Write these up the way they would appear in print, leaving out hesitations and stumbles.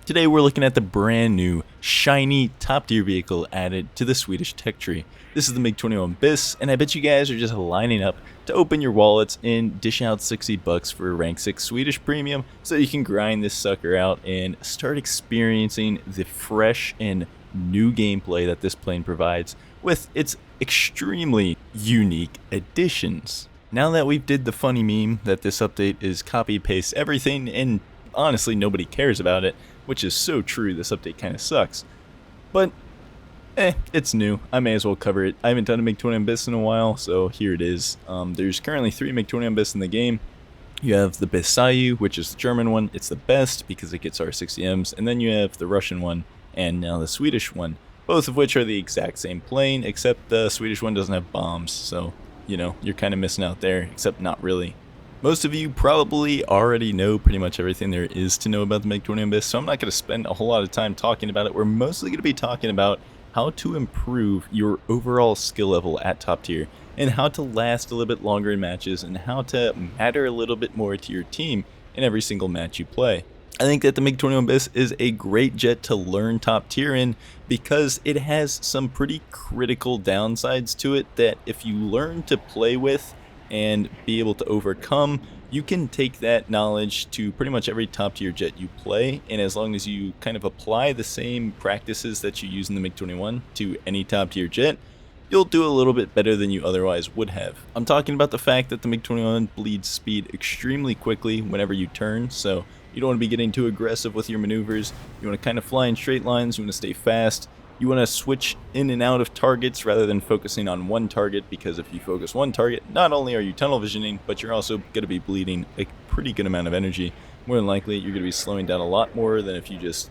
Today we're looking at the brand new, shiny, top tier vehicle added to the Swedish tech tree. This is the MiG-21bis, and I bet you guys are just lining up to open your wallets and dish out $60 for a rank 6 Swedish premium so you can grind this sucker out and start experiencing the fresh and new gameplay that this plane provides with its extremely unique additions. Now that we've did the funny meme that this update is copy paste everything and honestly nobody cares about it, which is so true, this update kind of sucks. But, it's new. I may as well cover it. I haven't done a MiG-21bis in a while, so here it is. There's currently 3 MiG-21bis in the game. You have the Bisayu, which is the German one. It's the best because it gets R60Ms. And then you have the Russian one, and now the Swedish one. Both of which are the exact same plane, except the Swedish one doesn't have bombs. So, you know, you're kind of missing out there, except not really. Most of you probably already know pretty much everything there is to know about the MiG-21bis, so I'm not going to spend a whole lot of time talking about it. We're mostly going to be talking about how to improve your overall skill level at top tier, and how to last a little bit longer in matches, and how to matter a little bit more to your team in every single match you play. I think that the MiG-21bis is a great jet to learn top tier in because it has some pretty critical downsides to it that if you learn to play with and be able to overcome, you can take that knowledge to pretty much every top tier jet you play, and as long as you kind of apply the same practices that you use in the MiG-21 to any top tier jet, you'll do a little bit better than you otherwise would have. I'm talking about the fact that the MiG-21 bleeds speed extremely quickly whenever you turn, so you don't want to be getting too aggressive with your maneuvers. You want to kind of fly in straight lines, you want to stay fast. You want to switch in and out of targets rather than focusing on one target, because if you focus one target, not only are you tunnel visioning, but you're also going to be bleeding a pretty good amount of energy. More than likely, you're going to be slowing down a lot more than if you just,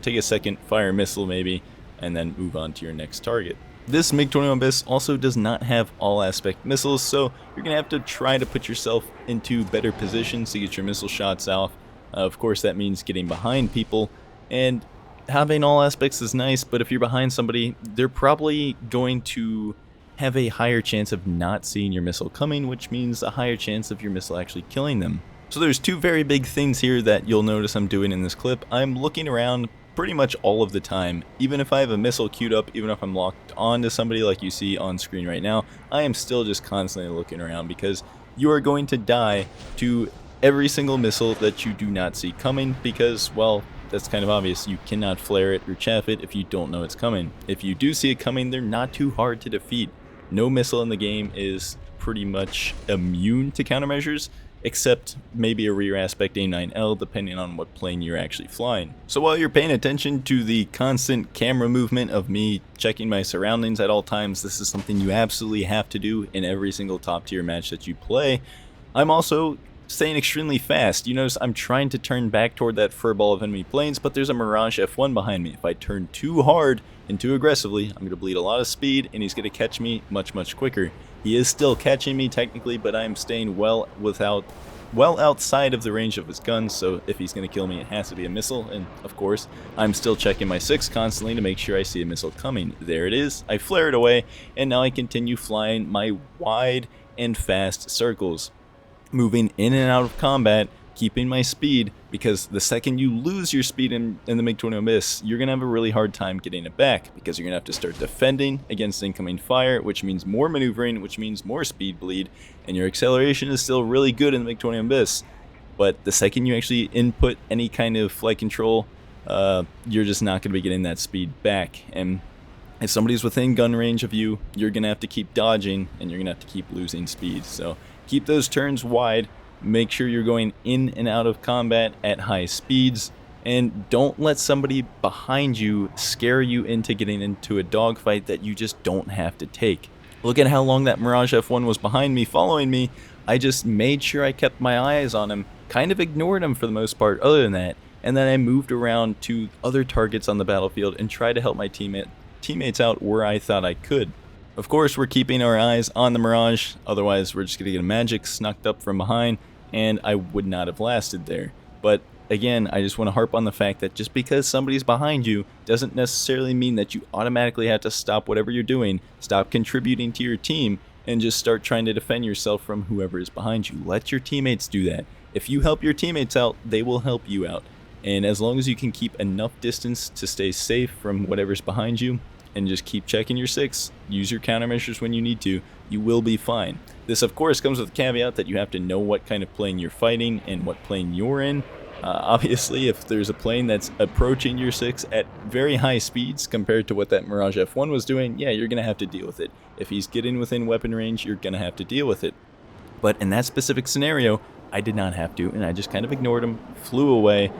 take a second, fire a missile maybe, and then move on to your next target. This MiG-21bis also does not have all aspect missiles, so you're going to have to try to put yourself into better positions to get your missile shots off. Of course, that means getting behind people, and having all aspects is nice, but if you're behind somebody, they're probably going to have a higher chance of not seeing your missile coming, which means a higher chance of your missile actually killing them. So there's two very big things here that you'll notice I'm doing in this clip. I'm looking around pretty much all of the time. Even if I have a missile queued up, even if I'm locked on to somebody like you see on screen right now, I am still just constantly looking around because you are going to die to every single missile that you do not see coming because, well, that's kind of obvious. You cannot flare it or chaff it if you don't know it's coming. If you do see it coming, they're not too hard to defeat. No missile in the game is pretty much immune to countermeasures, except maybe a rear aspect A9L, depending on what plane you're actually flying. So while you're paying attention to the constant camera movement of me checking my surroundings at all times, this is something you absolutely have to do in every single top tier match that you play. I'm also staying extremely fast. You notice I'm trying to turn back toward that furball of enemy planes, but there's a Mirage F1 behind me. If I turn too hard and too aggressively, I'm going to bleed a lot of speed, and he's going to catch me much quicker. He is still catching me technically, but I'm staying well outside of the range of his guns, so if he's going to kill me, it has to be a missile, and of course, I'm still checking my 6 constantly to make sure I see a missile coming. There it is. I flare it away, and now I continue flying my wide and fast circles, moving in and out of combat, keeping my speed, because the second you lose your speed in the MiG-21bis, you're going to have a really hard time getting it back, because you're going to have to start defending against incoming fire, which means more maneuvering, which means more speed bleed, and your acceleration is still really good in the MiG-21bis. But the second you actually input any kind of flight control, you're just not going to be getting that speed back. And if somebody's within gun range of you, you're going to have to keep dodging, and you're going to have to keep losing speed. So keep those turns wide, make sure you're going in and out of combat at high speeds, and don't let somebody behind you scare you into getting into a dogfight that you just don't have to take. Look at how long that Mirage F1 was behind me, following me. I just made sure I kept my eyes on him, kind of ignored him for the most part other than that, and then I moved around to other targets on the battlefield and tried to help my teammates out where I thought I could. Of course, we're keeping our eyes on the Mirage, otherwise we're just going to get a magic snuck up from behind, and I would not have lasted there. But again, I just want to harp on the fact that just because somebody's behind you doesn't necessarily mean that you automatically have to stop whatever you're doing, stop contributing to your team, and just start trying to defend yourself from whoever is behind you. Let your teammates do that. If you help your teammates out, they will help you out. And as long as you can keep enough distance to stay safe from whatever's behind you, and just keep checking your 6, use your countermeasures when you need to, you will be fine. This of course comes with the caveat that you have to know what kind of plane you're fighting and what plane you're in. Obviously, if there's a plane that's approaching your 6 at very high speeds compared to what that Mirage F1 was doing, yeah, you're going to have to deal with it. If he's getting within weapon range, you're going to have to deal with it. But in that specific scenario, I did not have to, and I just kind of ignored him, flew away,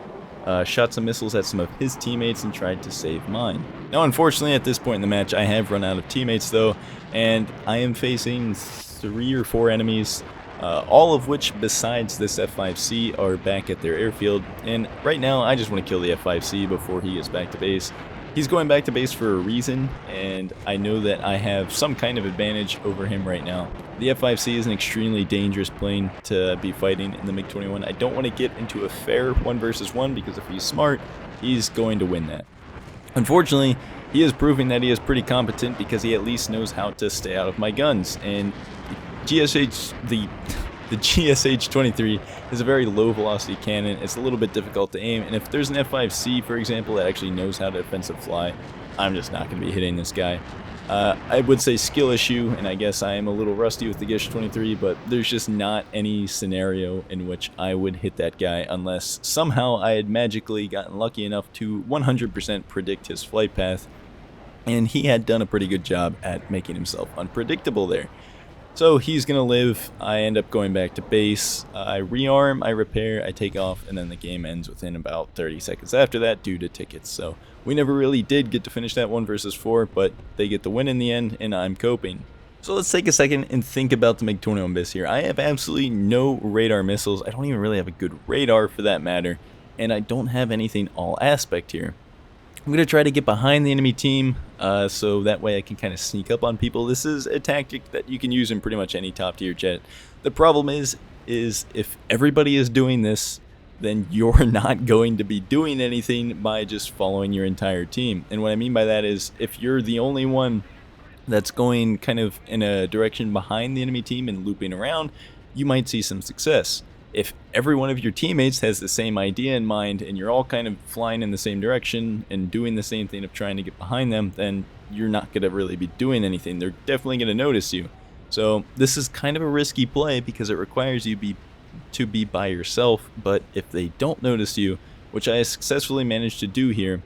shot some missiles at some of his teammates, and tried to save mine. Now, unfortunately, at this point in the match, I have run out of teammates, though, and I am facing 3 or 4 enemies, all of which, besides this F5C, are back at their airfield. And right now, I just want to kill the F5C before he gets back to base. He's going back to base for a reason, and I know that I have some kind of advantage over him right now. The F5C is an extremely dangerous plane to be fighting in the MiG-21. I don't want to get into a fair 1 versus 1 because if he's smart, he's going to win that. Unfortunately, he is proving that he is pretty competent because he at least knows how to stay out of my guns. And the GSH-23 is a very low velocity cannon. It's a little bit difficult to aim, and if there's an F5C, for example, that actually knows how to offensive fly, I'm just not going to be hitting this guy. I would say skill issue, and I guess I am a little rusty with the GSH-23, but there's just not any scenario in which I would hit that guy unless somehow I had magically gotten lucky enough to 100% predict his flight path, and he had done a pretty good job at making himself unpredictable there. So he's going to live. I end up going back to base. I rearm, I repair, I take off, and then the game ends within about 30 seconds after that due to tickets. So we never really did get to finish that 1 versus 4, but they get the win in the end, and I'm coping. So let's take a second and think about the MiG-21bis here. I have absolutely no radar missiles. I don't even really have a good radar for that matter, and I don't have anything all aspect here. I'm going to try to get behind the enemy team so that way I can kind of sneak up on people. This is a tactic that you can use in pretty much any top tier jet. The problem is if everybody is doing this, then you're not going to be doing anything by just following your entire team. And what I mean by that is if you're the only one that's going kind of in a direction behind the enemy team and looping around, you might see some success. If every one of your teammates has the same idea in mind and you're all kind of flying in the same direction and doing the same thing of trying to get behind them, then you're not going to really be doing anything. They're definitely going to notice you. So this is kind of a risky play because it requires you to be by yourself, but if they don't notice you, which I successfully managed to do here,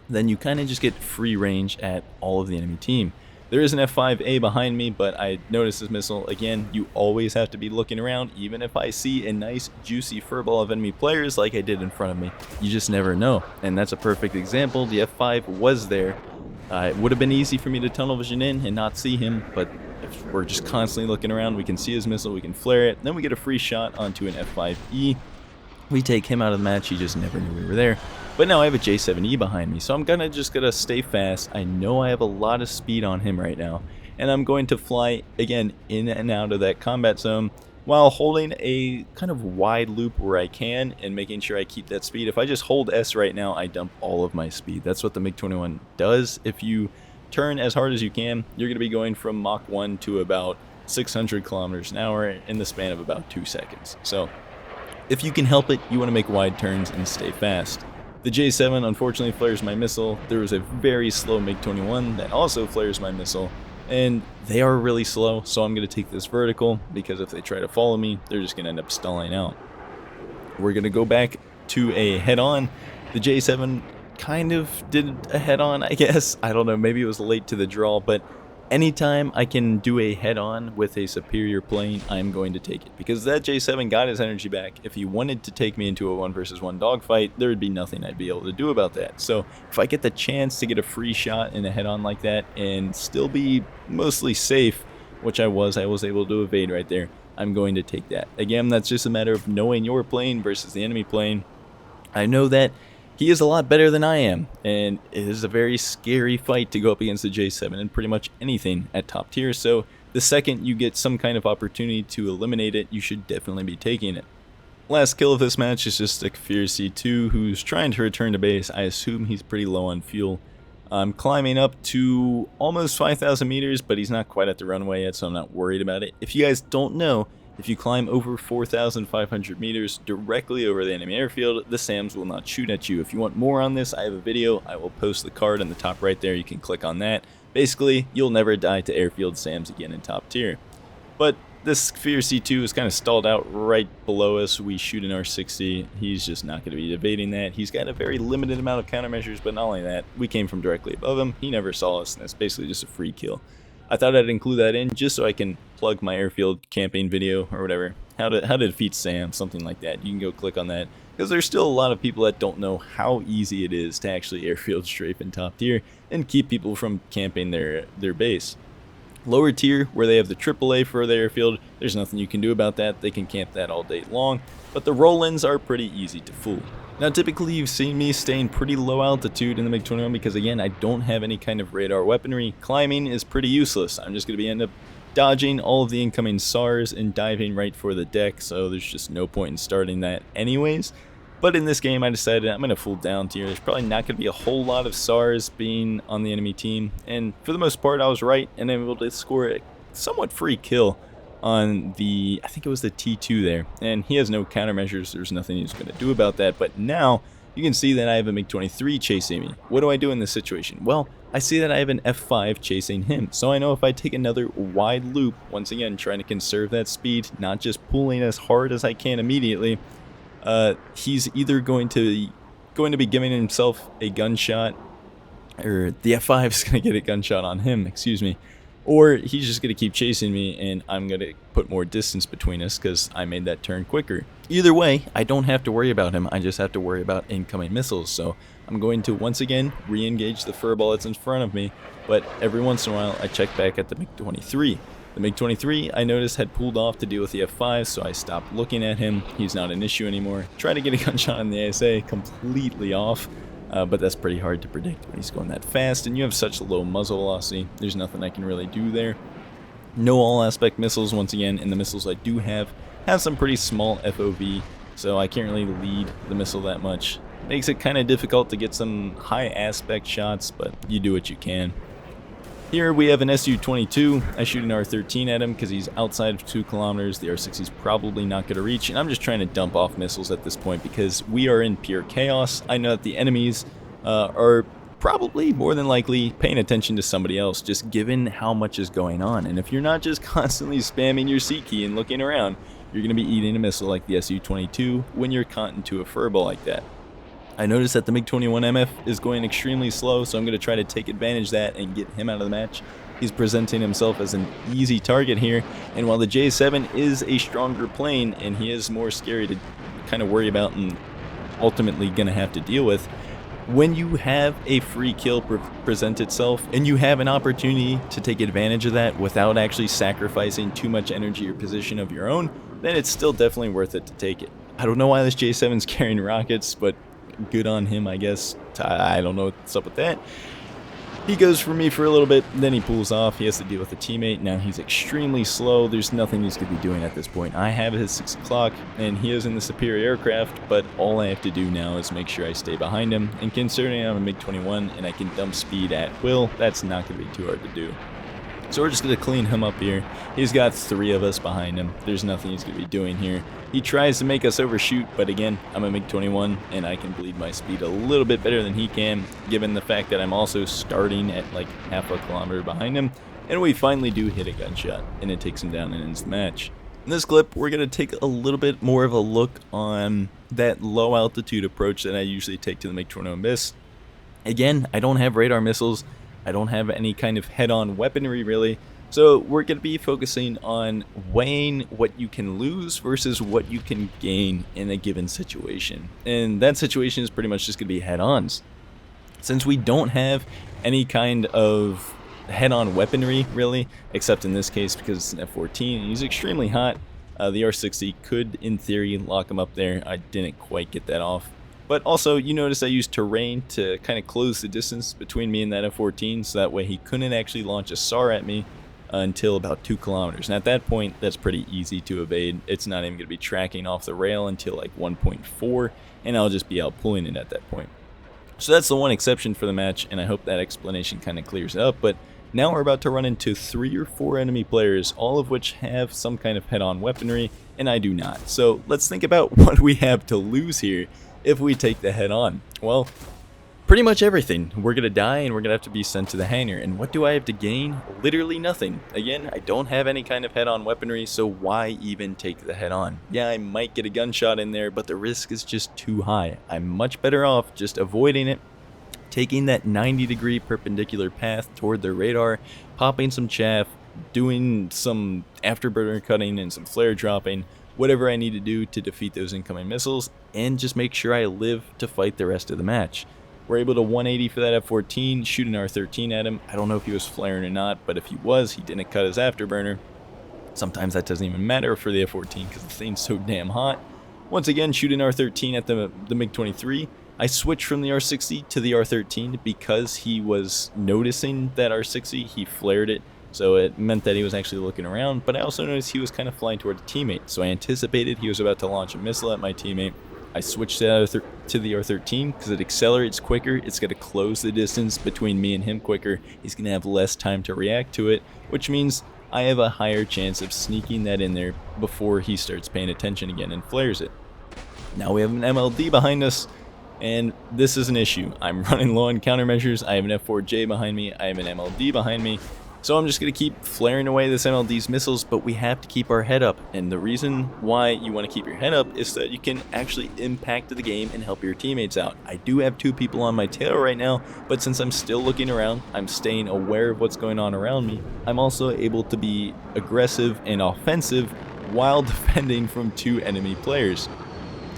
then you kind of just get free range at all of the enemy team. There is an F5A behind me, but I noticed this missile. Again, you always have to be looking around, even if I see a nice, juicy furball of enemy players like I did in front of me. You just never know, and that's a perfect example. The F5 was there. It would have been easy for me to tunnel vision in and not see him, but if we're just constantly looking around, we can see his missile, we can flare it, then we get a free shot onto an F5E. We take him out of the match, he just never knew we were there. But now I have a J7E behind me, so I'm just gonna stay fast. I know I have a lot of speed on him right now, and I'm going to fly, again, in and out of that combat zone while holding a kind of wide loop where I can and making sure I keep that speed. If I just hold S right now, I dump all of my speed. That's what the MiG-21 does. If you turn as hard as you can, you're gonna be going from Mach 1 to about 600 kilometers an hour in the span of about 2 seconds. So if you can help it, you want to make wide turns and stay fast. The J7 unfortunately flares my missile. There was a very slow MiG-21 that also flares my missile, and they are really slow, so I'm going to take this vertical because if they try to follow me, they're just going to end up stalling out. We're going to go back to a head-on. The J7 kind of did a head-on, I guess. I don't know, maybe it was late to the draw, but anytime I can do a head-on with a superior plane, I'm going to take it. Because that J7 got his energy back. If he wanted to take me into a 1 versus 1 dogfight, there would be nothing I'd be able to do about that. So if I get the chance to get a free shot in a head-on like that and still be mostly safe, which I was able to evade right there, I'm going to take that. Again, that's just a matter of knowing your plane versus the enemy plane. I know that he is a lot better than I am, and it is a very scary fight to go up against the J7 in pretty much anything at top tier, so the second you get some kind of opportunity to eliminate it, you should definitely be taking it. Last kill of this match is just a Kfir C2 who's trying to return to base. I assume he's pretty low on fuel. I'm climbing up to almost 5,000 meters, but he's not quite at the runway yet, so I'm not worried about it. If you guys don't know, If you climb over 4,500 meters directly over the enemy airfield, the SAMs will not shoot at you. If you want more on this, I have a video. I will post the card in the top right there. You can click on that. Basically, you'll never die to airfield SAMs again in top tier. But this Sphere C2 is kind of stalled out right below us. We shoot an R60. He's just not going to be evading that. He's got a very limited amount of countermeasures, but not only that, we came from directly above him. He never saw us, and that's basically just a free kill. I thought I'd include that in just so I can plug my airfield camping video or whatever. How to defeat SAM, something like that. You can go click on that, because there's still a lot of people that don't know how easy it is to actually airfield strafe in top tier and keep people from camping their base. Lower tier, where they have the AAA for their airfield, there's nothing you can do about that. They can camp that all day long, but the roll-ins are pretty easy to fool. Now, typically you've seen me staying pretty low altitude in the MiG-21 because, again, I don't have any kind of radar weaponry. Climbing is pretty useless. I'm just going to end up dodging all of the incoming SARs and diving right for the deck, so there's just no point in starting that anyways. But in this game, I decided I'm going to full down tier. There's probably not going to be a whole lot of SARs being on the enemy team, and for the most part, I was right, and I'm able to score a somewhat free kill on the, I think it was the T2 there, and he has no countermeasures. There's nothing he's going to do about that. But now you can see that I have a MiG-23 chasing me. What do I do in this situation? Well, I see that I have an F5 chasing him, so I know if I take another wide loop, once again trying to conserve that speed, not just pulling as hard as I can immediately, he's either going to be giving himself a gunshot, or the F5 is going to get a gunshot on him, excuse me, or he's just going to keep chasing me and I'm going to put more distance between us because I made that turn quicker. Either way, I don't have to worry about him. I just have to worry about incoming missiles. So I'm going to once again re-engage the fur bullets in front of me, but every once in a while I check back at the MiG-23. The MiG-23 I noticed had pulled off to deal with the F5, so I stopped looking at him. He's not an issue anymore. Try to get a gunshot on the ASA, completely off. But that's pretty hard to predict when he's going that fast, and you have such low muzzle velocity. There's nothing I can really do there. No all-aspect missiles, once again, and the missiles I do have some pretty small FOV, so I can't really lead the missile that much. Makes it kind of difficult to get some high-aspect shots, but you do what you can. Here we have an Su-22. I shoot an R-13 at him because he's outside of 2 kilometers. The R-60 is probably not going to reach, and I'm just trying to dump off missiles at this point because we are in pure chaos. I know that the enemies are probably more than likely paying attention to somebody else, just given how much is going on. And if you're not just constantly spamming your C key and looking around, you're going to be eating a missile like the Su-22 when you're caught into a furball like that. I noticed that the MiG-21MF is going extremely slow, so I'm going to try to take advantage of that and get him out of the match. He's presenting himself as an easy target here, and while the J7 is a stronger plane and he is more scary to kind of worry about and ultimately going to have to deal with, when you have a free kill present itself and you have an opportunity to take advantage of that without actually sacrificing too much energy or position of your own, then it's still definitely worth it to take it. I don't know why this J7's carrying rockets, but good on him, I guess. I don't know what's up with that. He goes for me for a little bit, then he pulls off. He has to deal with a teammate. Now he's extremely slow. There's nothing he's going to be doing at this point. I have his 6 o'clock, and he is in the superior aircraft, but all I have to do now is make sure I stay behind him. And considering I'm a MiG-21 and I can dump speed at will, that's not going to be too hard to do. So we're just going to clean him up here. He's got 3 of us behind him. There's nothing he's going to be doing here. He tries to make us overshoot, but again, I'm a MiG-21, and I can bleed my speed a little bit better than he can, given the fact that I'm also starting at like half a kilometer behind him. And we finally do hit a gunshot, and it takes him down and ends the match. In this clip, we're going to take a little bit more of a look on that low altitude approach that I usually take to the MiG-21bis. Again, I don't have radar missiles. I don't have any kind of head-on weaponry really, so we're going to be focusing on weighing what you can lose versus what you can gain in a given situation. And that situation is pretty much just going to be head-ons. Since we don't have any kind of head-on weaponry really, except in this case because it's an F-14 and he's extremely hot, the R-60 could in theory lock him up there. I didn't quite get that off. But also, you notice I used terrain to kind of close the distance between me and that F-14, so that way he couldn't actually launch a SAR at me until about 2 kilometers. And at that point, that's pretty easy to evade. It's not even going to be tracking off the rail until like 1.4, and I'll just be out pulling it at that point. So that's the one exception for the match, and I hope that explanation kind of clears it up. But Now we're about to run into 3 or 4 enemy players, all of which have some kind of head-on weaponry, and I do not. So let's think about what we have to lose here if we take the head-on. Well, pretty much everything. We're gonna die and we're gonna have to be sent to the hangar. And what do I have to gain? Literally nothing. Again, I don't have any kind of head-on weaponry, so why even take the head-on? Yeah, I might get a gunshot in there, but the risk is just too high. I'm much better off just avoiding it, taking that 90-degree perpendicular path toward their radar, popping some chaff, doing some afterburner cutting and some flare dropping, whatever I need to do to defeat those incoming missiles, and just make sure I live to fight the rest of the match. We're able to 180 for that F-14, shoot an R-13 at him. I don't know if he was flaring or not, but if he was, he didn't cut his afterburner. Sometimes that doesn't even matter for the F-14 because the thing's so damn hot. Once again, shoot an R-13 at the MiG-23. I switched from the R-60 to the R-13 because he was noticing that R-60, he flared it, so it meant that he was actually looking around, but I also noticed he was kind of flying toward a teammate, so I anticipated he was about to launch a missile at my teammate. I switched to the R-13 because it accelerates quicker, it's going to close the distance between me and him quicker, he's going to have less time to react to it, which means I have a higher chance of sneaking that in there before he starts paying attention again and flares it. Now we have an MLD behind us, and this is an issue. I'm running low on countermeasures, I have an F4J behind me, I have an MLD behind me, so I'm just going to keep flaring away this MLD's missiles, but we have to keep our head up, and the reason why you want to keep your head up is so that you can actually impact the game and help your teammates out. I do have 2 people on my tail right now, but since I'm still looking around, I'm staying aware of what's going on around me, I'm also able to be aggressive and offensive while defending from 2 enemy players.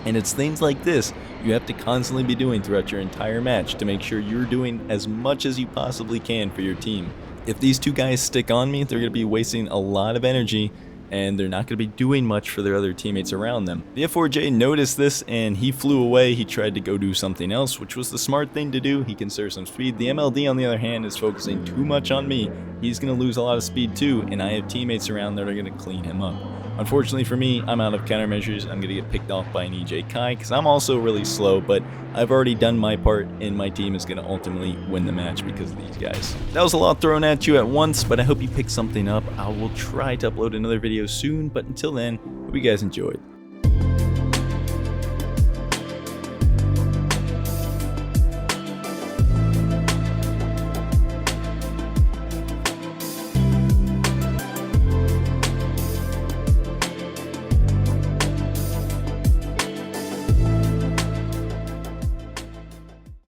And it's things like this you have to constantly be doing throughout your entire match to make sure you're doing as much as you possibly can for your team. If these 2 guys stick on me, they're going to be wasting a lot of energy, and they're not going to be doing much for their other teammates around them. The F4J noticed this, and he flew away. He tried to go do something else, which was the smart thing to do. He conserved some speed. The MLD, on the other hand, is focusing too much on me. He's going to lose a lot of speed too, and I have teammates around that are going to clean him up. Unfortunately for me, I'm out of countermeasures. I'm going to get picked off by an EJ Kai because I'm also really slow, but I've already done my part, and my team is going to ultimately win the match because of these guys. That was a lot thrown at you at once, but I hope you picked something up. I will try to upload another video soon, but until then, hope you guys enjoyed.